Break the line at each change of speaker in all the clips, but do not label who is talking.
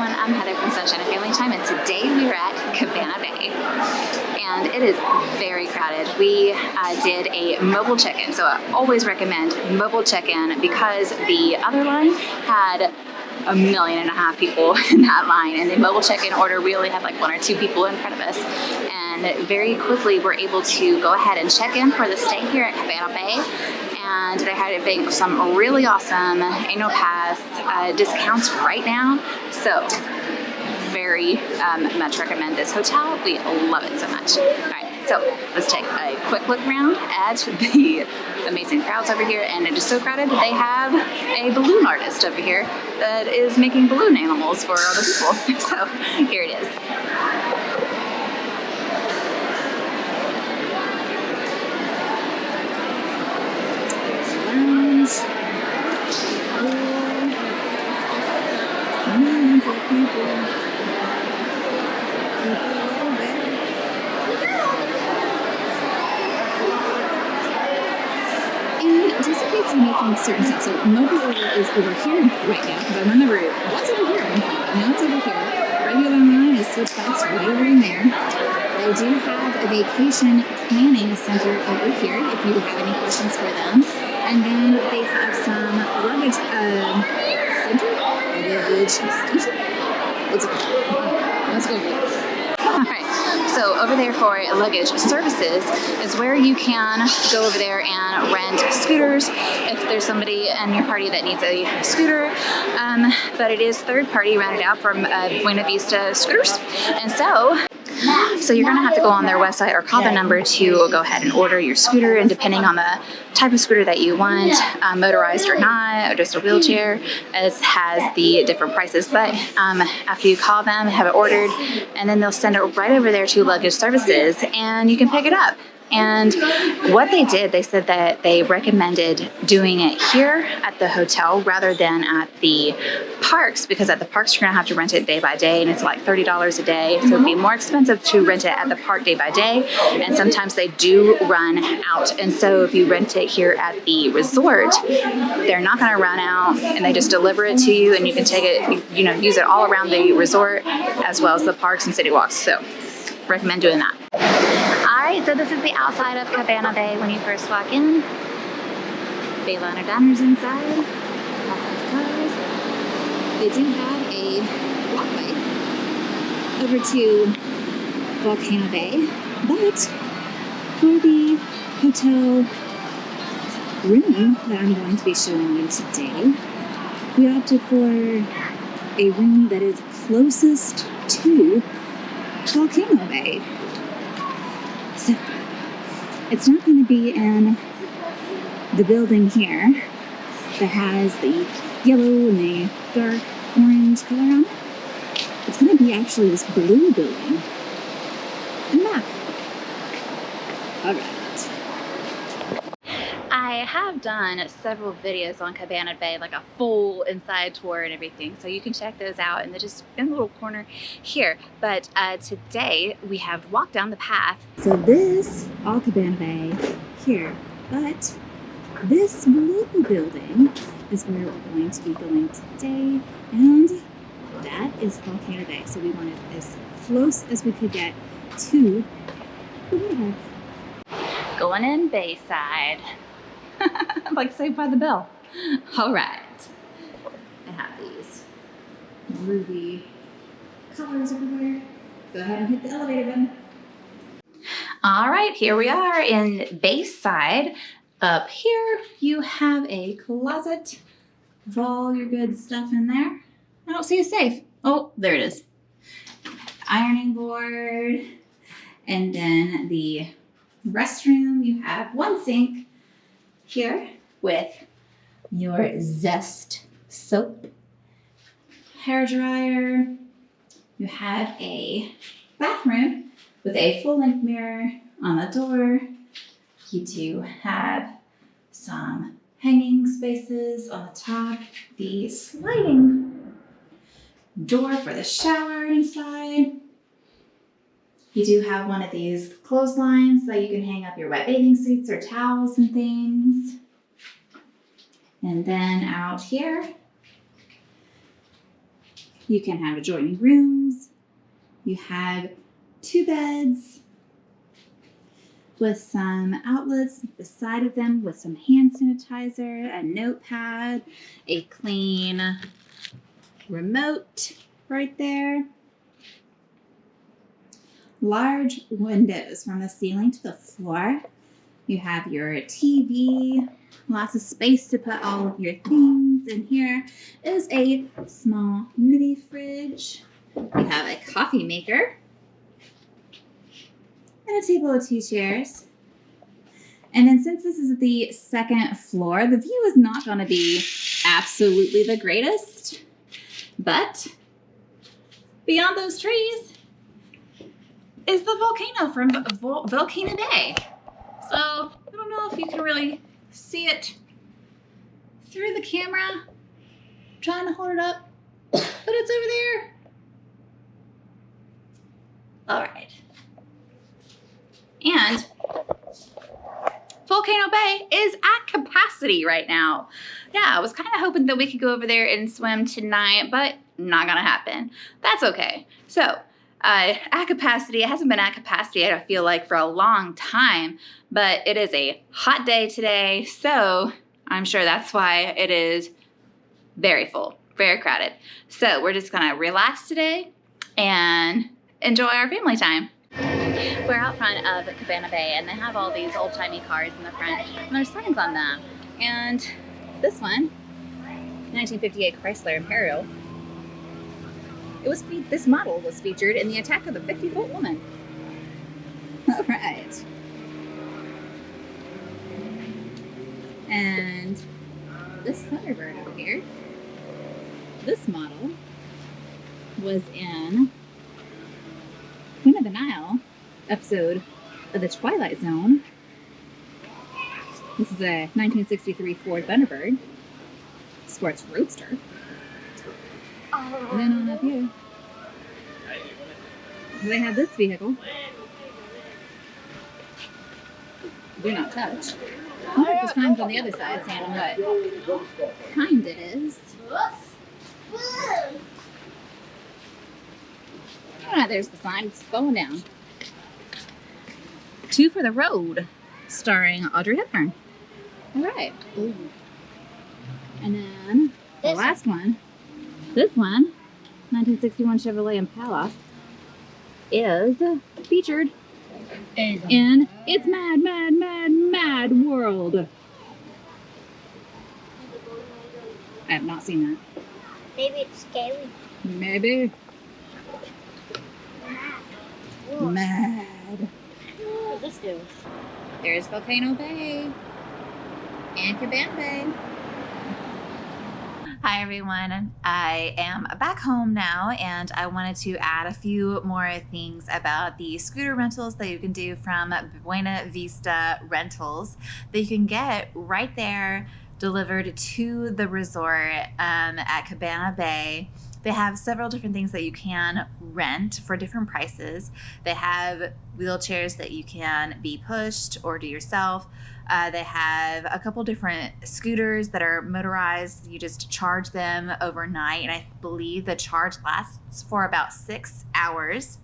everyone, I'm Heather from Sunshine and Family Time, and today we are at Cabana Bay, and it is very crowded. We did a mobile check-in, so I always recommend mobile check-in because the other line had 1.5 million people in that line, and the mobile check-in order, we only had like 1 or 2 people in front of us, and very quickly we're able to go ahead and check in for the stay here at Cabana Bay. And they had, I think, some really awesome annual pass discounts right now. So very much recommend this hotel. We love it so much. All right, so let's take a quick look around at the amazing crowds over here. And it is so crowded that they have a balloon artist over here that is making balloon animals for other people. So here it is. Millions of people. And just in case you missing certain stuff, so mobile order is over here right now, because I remember it was over here at one point, now it's over here. Regular line is switched backs right over in there. They do have a vacation planning center over here if you have any questions for them. And then they have some luggage center? Luggage station? What's it called? Let's go over there. Alright, so over there for Luggage Services is where you can go over there and rent scooters if there's somebody in your party that needs a scooter. But it is third party rented out from Buena Vista Scooters. And so you're going to have to go on their website or call the number to go ahead and order your scooter, and depending on the type of scooter that you want, motorized or not, or just a wheelchair, it has the different prices. But after you call them, have it ordered, and then they'll send it right over there to Luggage Services and you can pick it up. And what they did, they said that they recommended doing it here at the hotel rather than at the parks, because at the parks you're going to have to rent it day by day, and it's like $30 a day. So it'd be more expensive to rent it at the park day by day, and sometimes they do run out. And so if you rent it here at the resort, they're not going to run out, and they just deliver it to you, and you can take it, you know, use it all around the resort as well as the parks and city walks. So recommend doing that. Alright, so this is the outside of Cabana Bay when you first walk in. Bayliner Diner's inside. All kinds of cars. They do have a walkway over to Volcano Bay, but for the hotel room that I'm going to be showing you today, we opted for a room that is closest to Volcano Bay. So, it's not going to be in the building here that has the yellow and the dark orange color on it. It's going to be actually this blue building in the back. Alright. I have done several videos on Cabana Bay, like a full inside tour and everything, so you can check those out, and they're just in the little corner here. But today we have walked down the path. So this, all Cabana Bay here, but this blue building is where we're going to be going today, and that is Volcano Bay. So we wanted as close as we could get to the water. Going in Bayside. Like Saved by the Bell. All right. I have these ruby colors everywhere. Go ahead and hit the elevator button. All right, here we are in Bayside. Up here, you have a closet with all your good stuff in there. I don't see a safe. Oh, there it is. Ironing board. And then the restroom, you have one sink here with your Zest soap, hair dryer. You have a bathroom with a full-length mirror on the door. You do have some hanging spaces on the top, the sliding door for the shower inside. You do have one of these clotheslines that you can hang up your wet bathing suits or towels and things. And then out here, You can have adjoining rooms. You have 2 beds with some outlets beside of them with some hand sanitizer, a notepad, a clean remote right there. Large windows from the ceiling to the floor. You have your TV, lots of space to put all of your things. In here is a small mini fridge. You have a coffee maker and a table with 2 chairs. And then since this is the 2nd floor, the view is not going to be absolutely the greatest. But beyond those trees is the volcano from Volcano Bay. So I don't know if you can really see it through the camera. I'm trying to hold it up, but it's over there. All right. And Volcano Bay is at capacity right now. Yeah, I was kind of hoping that we could go over there and swim tonight, but not gonna happen. That's okay. So, at capacity, it hasn't been at capacity, I feel like, for a long time, but it is a hot day today, so I'm sure that's why it is very full, very crowded. So we're just gonna relax today and enjoy our family time. We're out front of Cabana Bay, and they have all these old-timey cars in the front, and there's signs on them. And this one, 1958 Chrysler Imperial, this model was featured in the attack of the 50-foot woman. All right. And this Thunderbird over here, this model was in Queen of the Nile episode of The Twilight Zone. This is a 1963 Ford Thunderbird Sports Roadster. And then on up here, they have this vehicle. Do not touch. I wonder if the sign's on the other side saying what kind it is. Ah, there's the sign. It's going down. 2 for the Road, starring Audrey Hepburn. All right. Ooh. And then the last one. This one, 1961 Chevrolet Impala, is featured in It's Mad, Mad, Mad, Mad World. I have not seen that.
Maybe it's scary.
Maybe. Mad.
What does this do?
There's Volcano Bay and Cabana Bay. Hi everyone, I am back home now, and I wanted to add a few more things about the scooter rentals that you can do from Buena Vista Rentals that you can get right there delivered to the resort at Cabana Bay. They have several different things that you can rent for different prices. They have wheelchairs that you can be pushed or do yourself. They have a couple different scooters that are motorized. You just charge them overnight, and I believe the charge lasts for about 6 hours.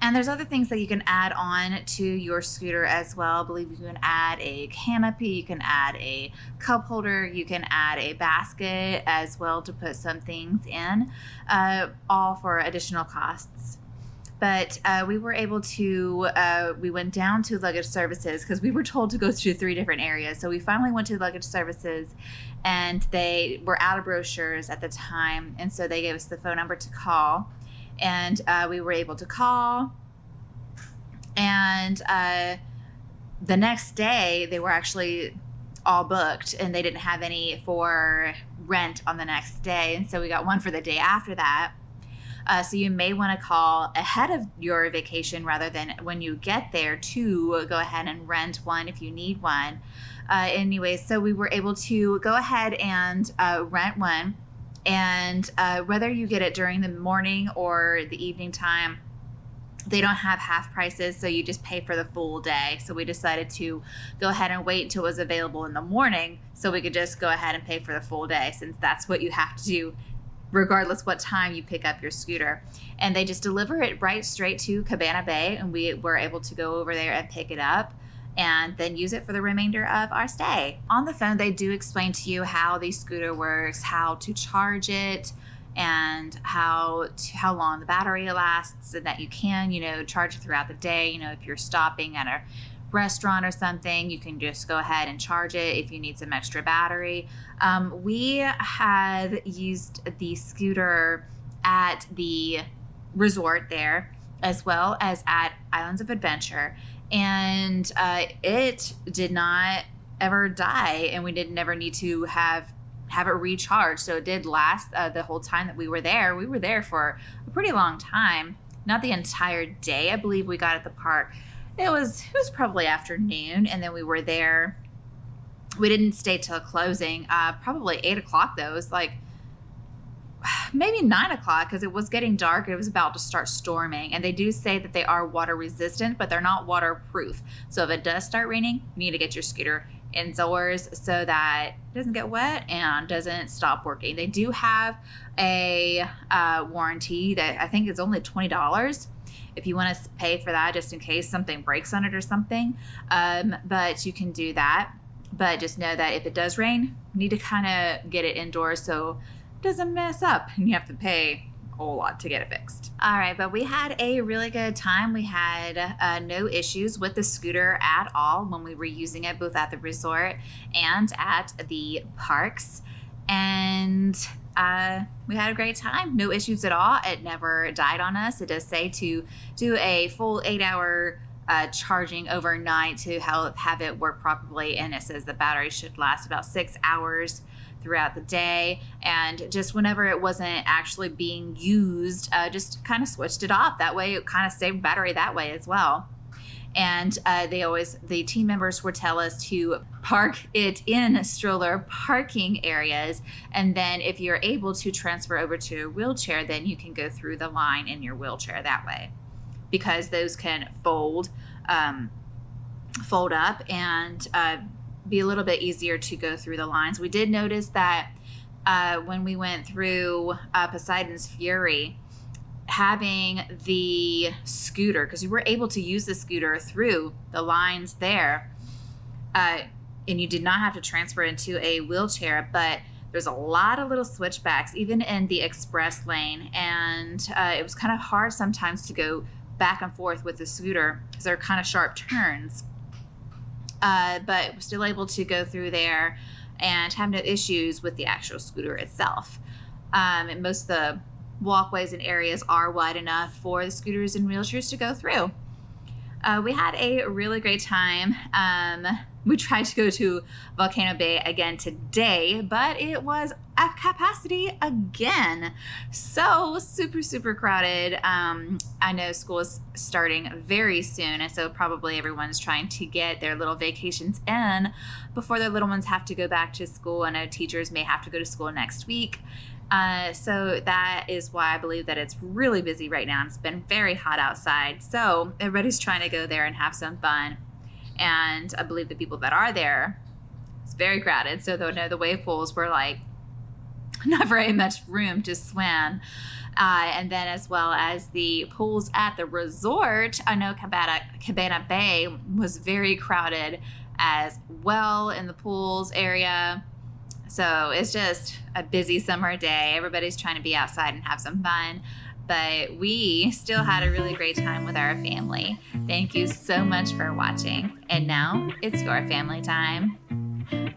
And there's other things that you can add on to your scooter as well. I believe you can add a canopy, you can add a cup holder, you can add a basket as well to put some things in, all for additional costs. But we were able to, we went down to Luggage Services because we were told to go through 3 different areas. So we finally went to Luggage Services, and they were out of brochures at the time. And so they gave us the phone number to call, and we were able to call. And the next day they were actually all booked, and they didn't have any for rent on the next day. And so we got one for the day after that. So you may want to call ahead of your vacation rather than when you get there to go ahead and rent one if you need one. Anyway, so we were able to go ahead and rent one, and whether you get it during the morning or the evening time, they don't have half prices, so you just pay for the full day. So we decided to go ahead and wait until it was available in the morning so we could just go ahead and pay for the full day, since that's what you have to do regardless what time you pick up your scooter. And they just deliver it right straight to Cabana Bay, and we were able to go over there and pick it up and then use it for the remainder of our stay. On the phone, they do explain to you how the scooter works, how to charge it, and how long the battery lasts, and that you can, charge it throughout the day. If you're stopping at a restaurant or something, you can just go ahead and charge it if you need some extra battery. We had used the scooter at the resort there, as well as at Islands of Adventure, and it did not ever die, and we never need to have it recharged. So it did last the whole time that we were there. We were there for a pretty long time, not the entire day. I believe we got at the park. It was probably afternoon, and then we were there. We didn't stay till closing, probably 8 o'clock though. It was like maybe 9 o'clock because it was getting dark. It was about to start storming, and they do say that they are water resistant, but they're not waterproof. So if it does start raining, you need to get your scooter indoors so that it doesn't get wet and doesn't stop working. They do have a warranty that I think is only $20 if you want to pay for that, just in case something breaks on it or something. But you can do that. But just know that if it does rain, you need to kind of get it indoors so it doesn't mess up and you have to pay a whole lot to get it fixed. All right, but we had a really good time. We had no issues with the scooter at all when we were using it, both at the resort and at the parks. And we had a great time. No issues at all. It never died on us. It does say to do a full 8-hour charging overnight to have it work properly. And it says the battery should last about 6 hours throughout the day, and just whenever it wasn't actually being used, just kind of switched it off. That way it kind of saved battery that way as well. And the team members would tell us to park it in stroller parking areas, and then if you're able to transfer over to a wheelchair, then you can go through the line in your wheelchair that way, because those can fold up and be a little bit easier to go through the lines. We did notice that when we went through Poseidon's Fury, having the scooter, because you were able to use the scooter through the lines there, and you did not have to transfer into a wheelchair, but there's a lot of little switchbacks, even in the express lane, and it was kind of hard sometimes to go back and forth with the scooter because they're kind of sharp turns. But we're still able to go through there and have no issues with the actual scooter itself. And most of the walkways and areas are wide enough for the scooters and wheelchairs to go through. We had a really great time. We tried to go to Volcano Bay again today, but it was at capacity again. So super crowded. I know school is starting very soon, and so probably everyone's trying to get their little vacations in before their little ones have to go back to school. I know teachers may have to go to school next week. So that is why I believe that it's really busy right now. It's been very hot outside, so everybody's trying to go there and have some fun. And I believe the people that are there, it's very crowded, so the wave pools were like not very much room to swim. And then as well as the pools at the resort, I know Cabana Bay was very crowded as well in the pools area. So it's just a busy summer day. Everybody's trying to be outside and have some fun. But we still had a really great time with our family. Thank you so much for watching. And now it's your family time.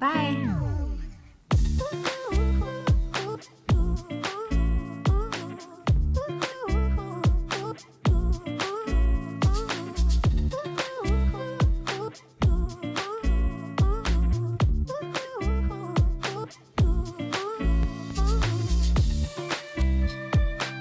Bye.